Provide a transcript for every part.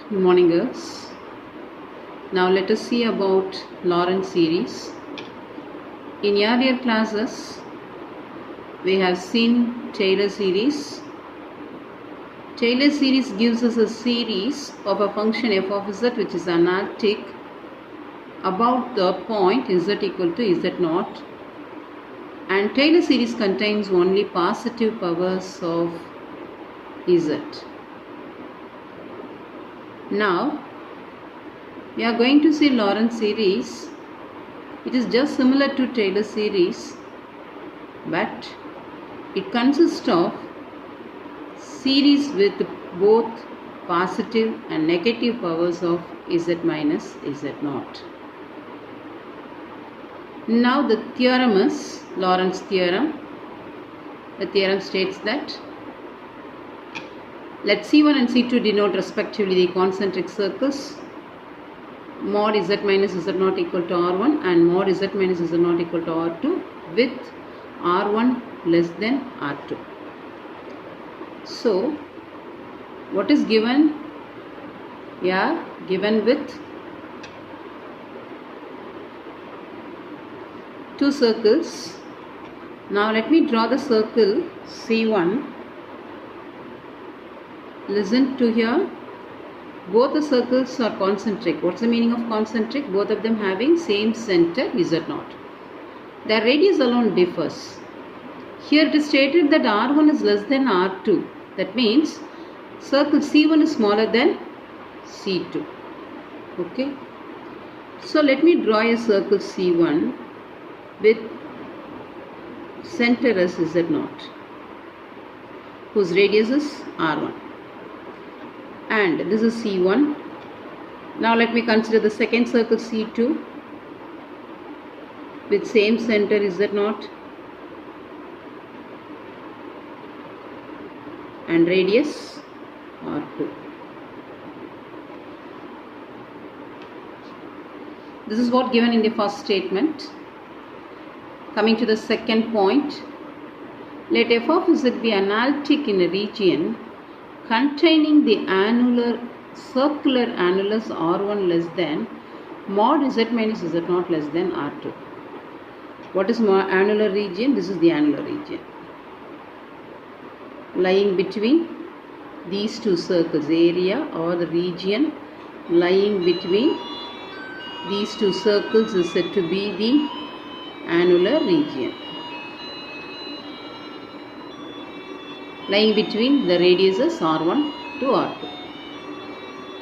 Good morning, girls. Now let us see about Laurent series. In earlier classes, we have seen Taylor series. Taylor series gives us a series of a function f of z which is analytic about the point z equal to z naught, and Taylor series contains only positive powers of z. Now we are going to see Laurent series. It is just similar to Taylor series, but it consists of series with both positive and negative powers of z minus z naught. Now the theorem is Laurent's theorem. The theorem states that let C1 and C2 denote respectively the concentric circles mod z minus z naught equal to R1 and mod z minus z naught equal to R2 with R1 less than R2. So, what is given? Yeah, given with two circles. Now let me draw the circle C1. Listen to here. Both the circles are concentric. What's the meaning of concentric? Both of them having same center z0. Their radius alone differs. Here it is stated that R1 is less than R2. That means circle C1 is smaller than C2. Okay. So let me draw a circle C1 with center as z0, whose radius is R1. And this is C1. Now let me consider the second circle C2 with same center z0 and radius R2. This is what given in the first statement. Coming to the second point, let f of z be analytic in a region containing the circular annulus R1 less than mod z minus z naught less than R2. What is annular region? This is the annular region lying between these two circles. Area or the region lying between these two circles is said to be the annular region, lying between the radiuses R1 to R2.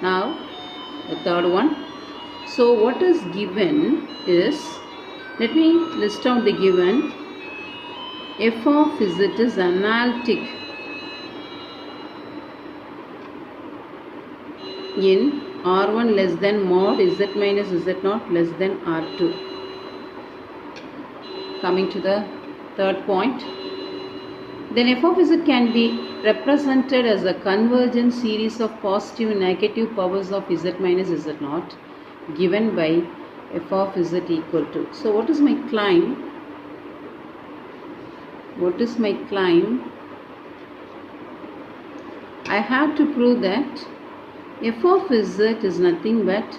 Now the third one. So what is given is, let me list out the given. F of z is analytic in R1 less than mod z minus z naught less than R2. Coming to the third point, then f of z can be represented as a convergent series of positive and negative powers of z minus z naught given by f of z equal to. So what is my claim? What is my claim? I have to prove that f of z is nothing but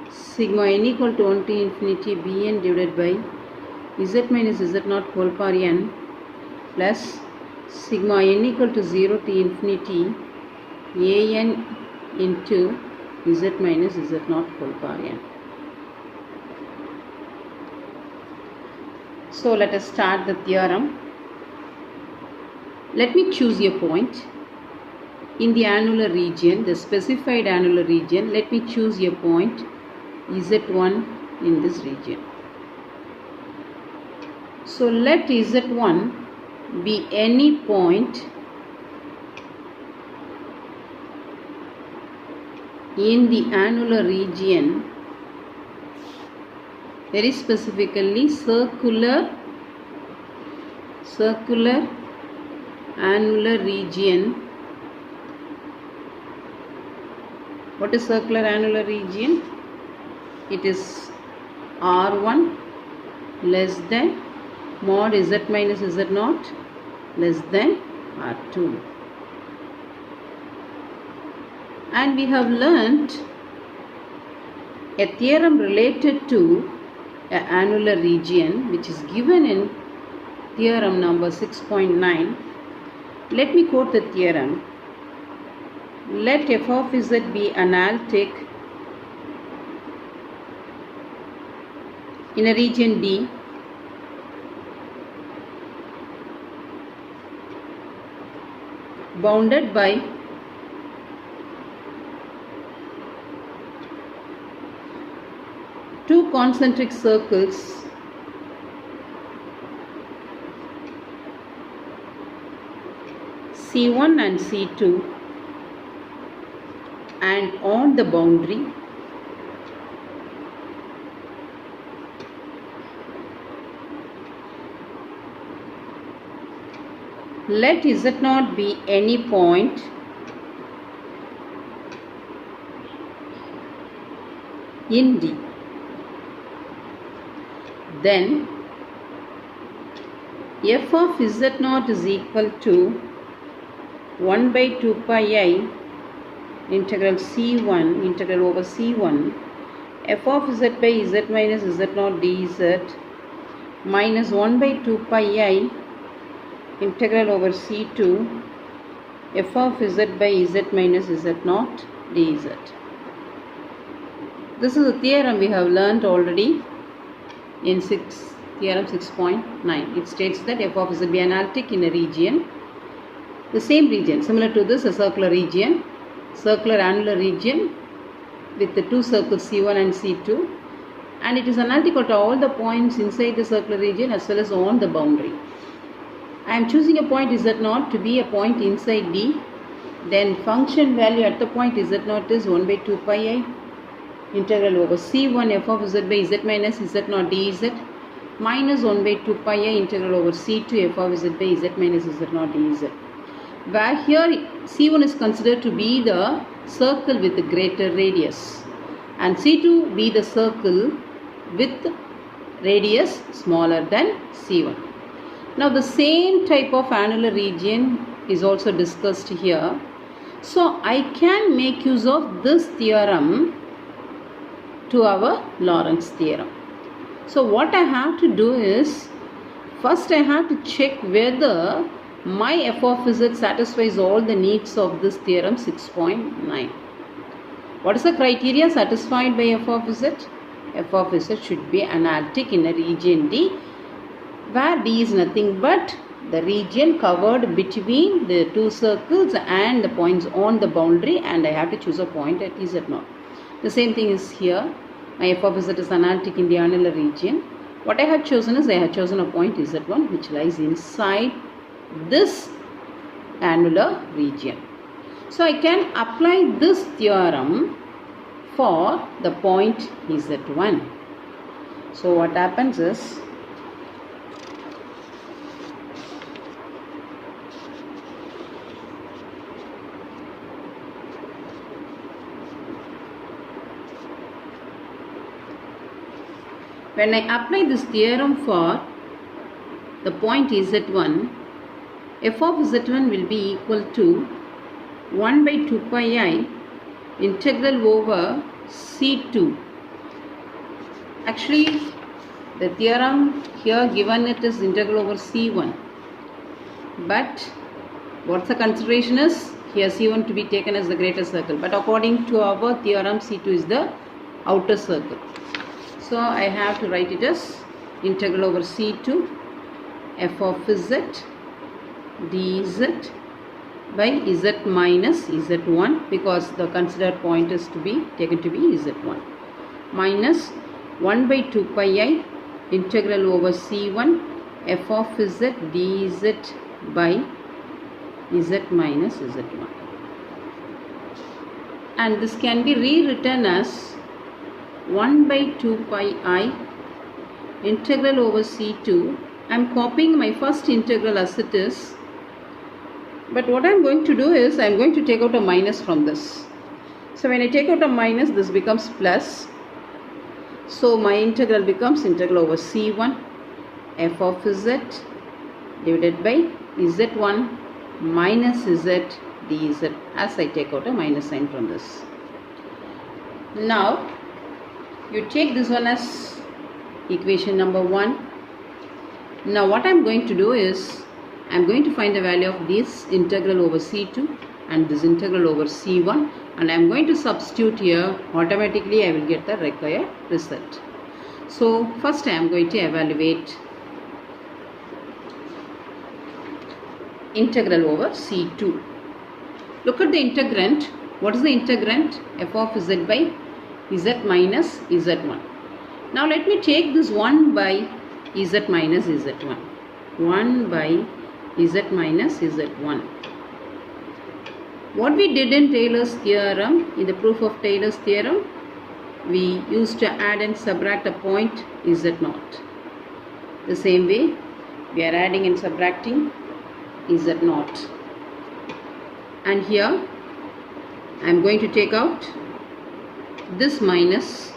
sigma n equal to 1 to infinity bn divided by z minus z naught whole power n plus sigma n equal to 0 to infinity an into z minus z naught whole power n. So let us start the theorem. Let me choose a point in the annular region, the specified annular region. Let me choose a point z1 in this region. So let z1 be any point in the annular region, very specifically circular annular region. What is circular annular region? It is R1 less than mod z minus z naught less than R2. And we have learnt a theorem related to an annular region which is given in theorem number 6.9. Let me quote the theorem. Let f of z be analytic in a region D bounded by two concentric circles C1 and C2, and on the boundary let Z0 be any point in D. Then f of Z0 is equal to 1 by 2 pi I integral C1 integral over C1 f of z by z minus Z0 dz minus 1 by 2 pi I integral over C2 f of z by z minus Z0 dz. This is a theorem we have learnt already in theorem 6.9. It states that f of z be analytic in a region, the same region, similar to this, a circular region, circular annular region with the two circles C1 and C2, and it is analytic at all the points inside the circular region as well as on the boundary. I am choosing a point Z0 to be a point inside D. Then function value at the point Z0 is 1 by 2 pi I integral over C1 f of z by z minus Z0 dz minus 1 by 2 pi I integral over C2 f of z by z minus Z0 dz. Where here C1 is considered to be the circle with the greater radius and C2 be the circle with radius smaller than C1. Now the same type of annular region is also discussed here. So I can make use of this theorem to our Laurent's theorem. So what I have to do is, first I have to check whether my f of z satisfies all the needs of this theorem 6.9. What is the criteria satisfied by f of z? F of z should be analytic in a region D, where D is nothing but the region covered between the two circles and the points on the boundary, and I have to choose a point at Z0. The same thing is here. My f of z is analytic in the annular region. What I have chosen is, I have chosen a point Z1 which lies inside this annular region. So I can apply this theorem for the point Z1. So what happens is, when I apply this theorem for the point Z1, f of Z1 will be equal to 1 by 2 pi I integral over C2. Actually, the theorem here given it is integral over C1. But what's the consideration is, here C1 to be taken as the greater circle. But according to our theorem, C2 is the outer circle. So I have to write it as integral over C2 f of z dz by z minus z1, because the considered point is to be taken to be z1, minus 1 by 2 pi I integral over C1 f of z dz by z minus z1. And this can be rewritten as 1 by 2 pi I integral over C2. I am copying my first integral as it is, but what I am going to do is, I am going to take out a minus from this. So when I take out a minus, this becomes plus. So my integral becomes integral over C1 f of z divided by z1 minus z dz as I take out a minus sign from this. Now you take this one as equation number 1. Now what I am going to do is I am going to find the value of this integral over c2 and this integral over c1, and I am going to substitute here. Automatically I will get the required result. So first I am going to evaluate integral over c2. Look at the integrand. What is the integrand? F of z by z minus z1. Now let me take this 1 by z minus z1. 1 by z minus z1. What we did in Taylor's theorem, in the proof of Taylor's theorem, we used to add and subtract a point z0. The same way we are adding and subtracting z0. And here I am going to take out this minus,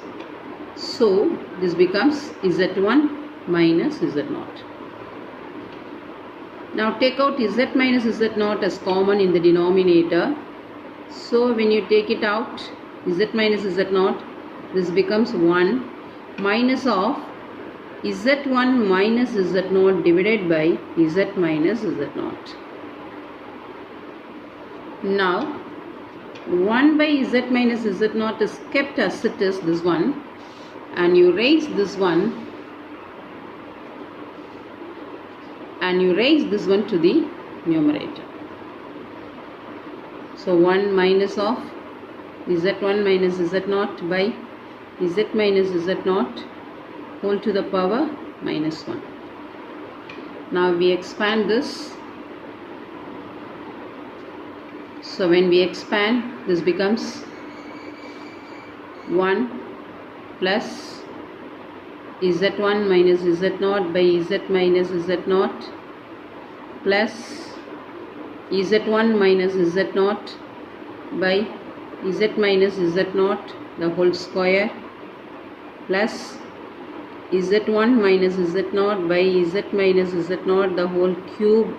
so this becomes z1 minus z0. Now take out z minus z0 as common in the denominator. So when you take it out, z minus z0, this becomes 1 minus of z1 minus z0 divided by z minus z0. Now 1 by z minus z0 is kept as it is, this one, and you raise this one and you raise this one to the numerator. So 1 minus of z1 minus z0 by z minus z0 whole to the power minus 1. Now we expand this. So when we expand, this becomes 1 plus z1 minus z0 by z minus z0 plus z1 minus z0 by z minus z0 the whole square plus z1 minus z0 by z minus z0 the whole cube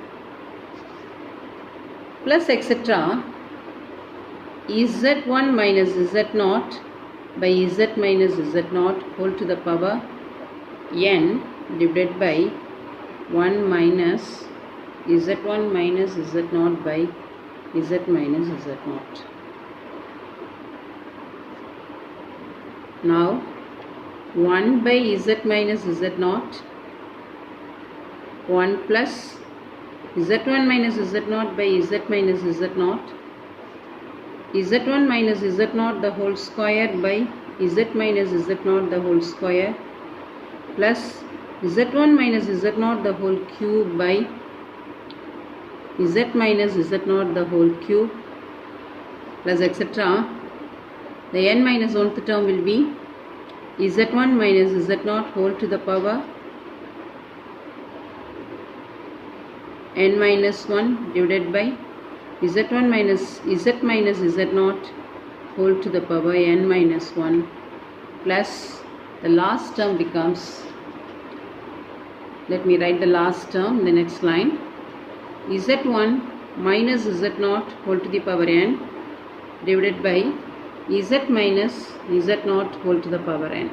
plus etc. z1 minus z0 by z minus z0 whole to the power n divided by 1 minus z1 minus z0 by z minus z0. Now 1 by z minus z0, 1 plus z1 minus z0 by z minus z0, z1 minus z0 the whole square by z minus z0 the whole square plus z1 minus z0 the whole cube by z minus z0 the whole cube plus etc. The n minus 1th term will be z1 minus z0 whole to the power n minus 1 divided by z1 minus z minus z0 whole to the power n minus 1 plus the last term becomes, let me write the last term in the next line, z1 minus z0 whole to the power n divided by z minus z0 whole to the power n.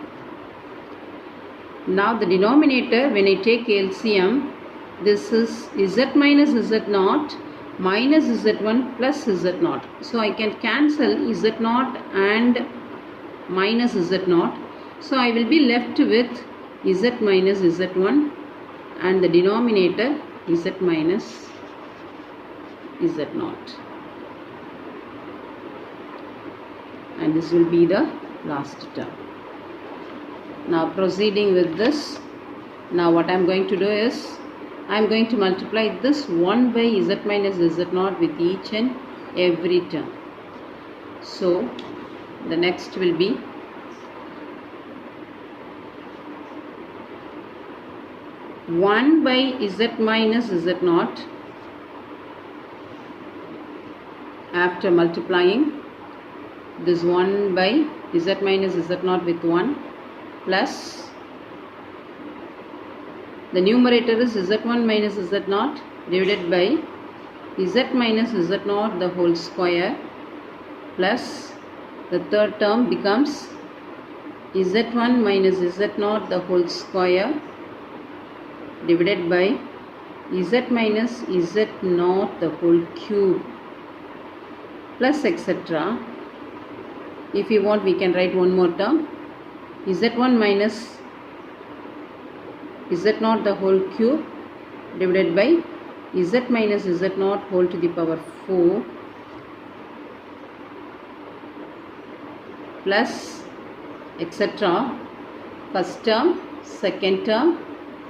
Now the denominator, when I take LCM, this is z minus z0 minus z1 plus z0. So I can cancel z0 and minus z0. So I will be left with z minus z1 and the denominator z minus z0. And this will be the last term. Now proceeding with this, now what I am going to do is I am going to multiply this 1 by z minus z0 with each and every term. So the next will be one by z minus z0 after multiplying this 1 by z minus z0 with 1 plus the numerator is z1 minus z0 divided by z minus z0 the whole square plus the third term becomes z1 minus z0 the whole square divided by z minus z0 the whole cube plus etc. If you want, we can write one more term, z1 minus z0 the whole cube divided by z minus z0 whole to the power 4 plus etc. First term, second term,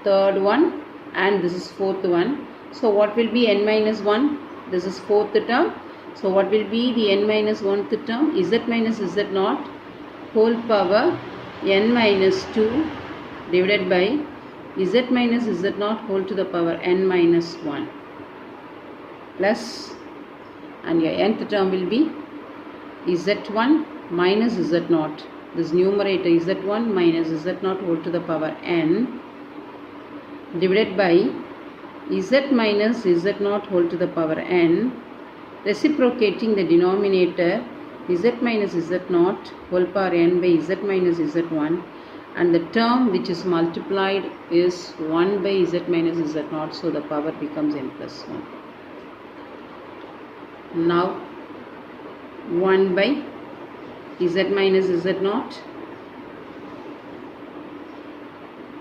third one, and this is fourth one. So what will be n minus 1? This is fourth term. So what will be the n minus 1th term? Z minus z0 whole power n minus 2 divided by z minus z0 whole to the power n minus 1 plus, and your nth term will be z1 minus z0. This numerator z1 minus z0 whole to the power n divided by z minus z0 whole to the power n, reciprocating the denominator z minus z0 whole power n by z minus z1, and the term which is multiplied is 1 by z minus z0, so the power becomes n plus 1. Now 1 by z minus z0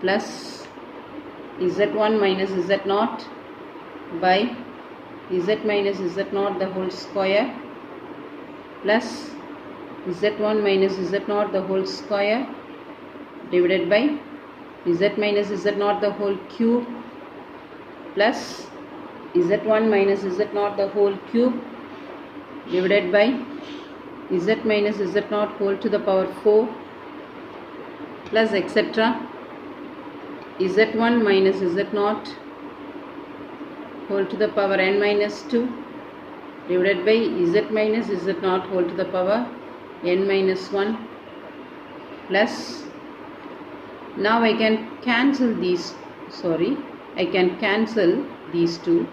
plus z1 minus z0 by z minus z0 the whole square plus z1 minus z0 the whole square divided by z minus z0 the whole cube plus z1 minus z0 the whole cube divided by z minus z0 whole to the power 4 plus etc. z1 minus z0 whole to the power n minus 2 divided by z minus z0 whole to the power n minus 1 plus, now I can cancel these, I can cancel these two,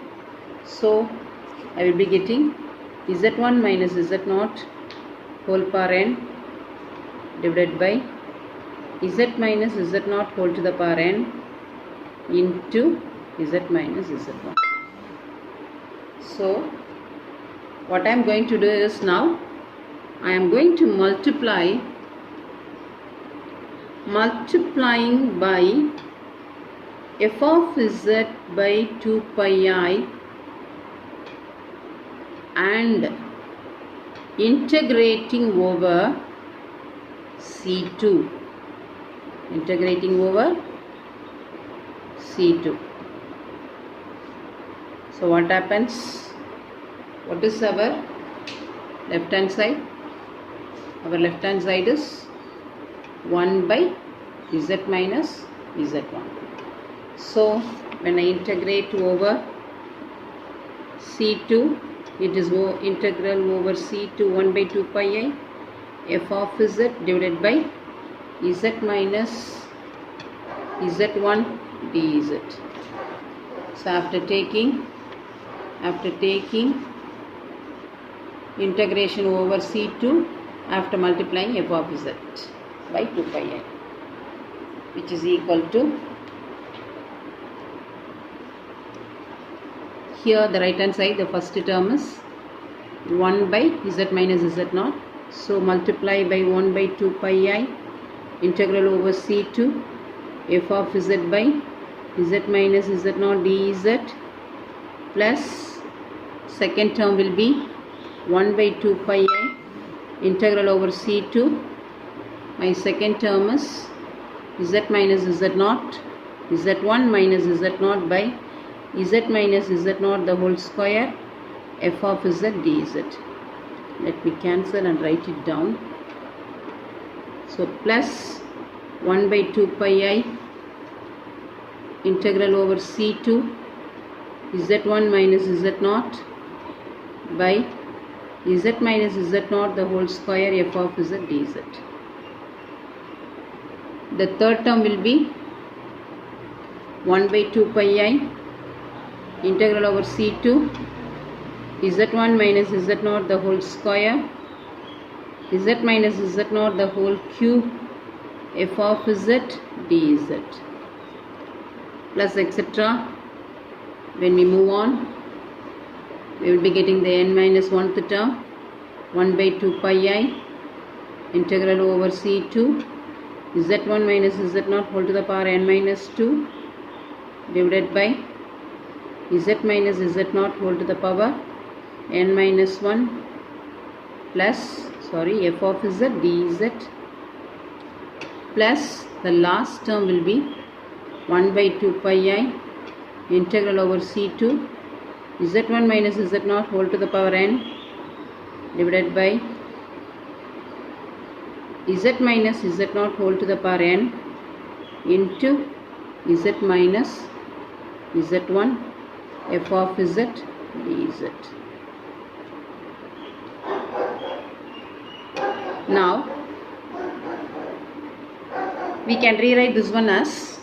so I will be getting z1 minus z0 whole power n divided by z minus z0 whole to the power n into z minus z1. So what I am going to do is, now I am going to multiplying by f of z by 2 pi I and integrating over C2. So what happens? What is our left hand side? Our left hand side is 1 by z minus z1. So when I integrate over C2, it is integral over C2 1 by 2 pi I f of z divided by z minus z1 dz. So after taking integration over C2, after multiplying f of z by 2 pi I, which is equal to, here the right hand side, the first term is 1 by z minus z0, so multiply by 1 by 2 pi I integral over C2 f of z by z minus z0 dz plus second term will be 1 by 2 pi I integral over C2. My second term is z minus z0, z1 minus z0 by z minus z0 the whole square f of z dz. Let me cancel and write it down. So plus 1 by 2 pi I integral over C2 z1 minus z0 by z minus z0 the whole square f of z dz. The third term will be 1 by 2 pi I integral over C2 z1 minus z0 the whole square, z minus z0 the whole cube, f of z dz, plus etc. When we move on, we will be getting the n minus 1th term, 1 by 2 pi I integral over c2 z1 minus z0 whole to the power n minus 2 divided by z minus z0 whole to the power n minus 1 plus f of z dz, plus the last term will be 1 by 2 pi I integral over c2 z1 minus z0 whole to the power n divided by z minus z0 whole to the power n into z minus z1 f of z dz. Now we can rewrite this one as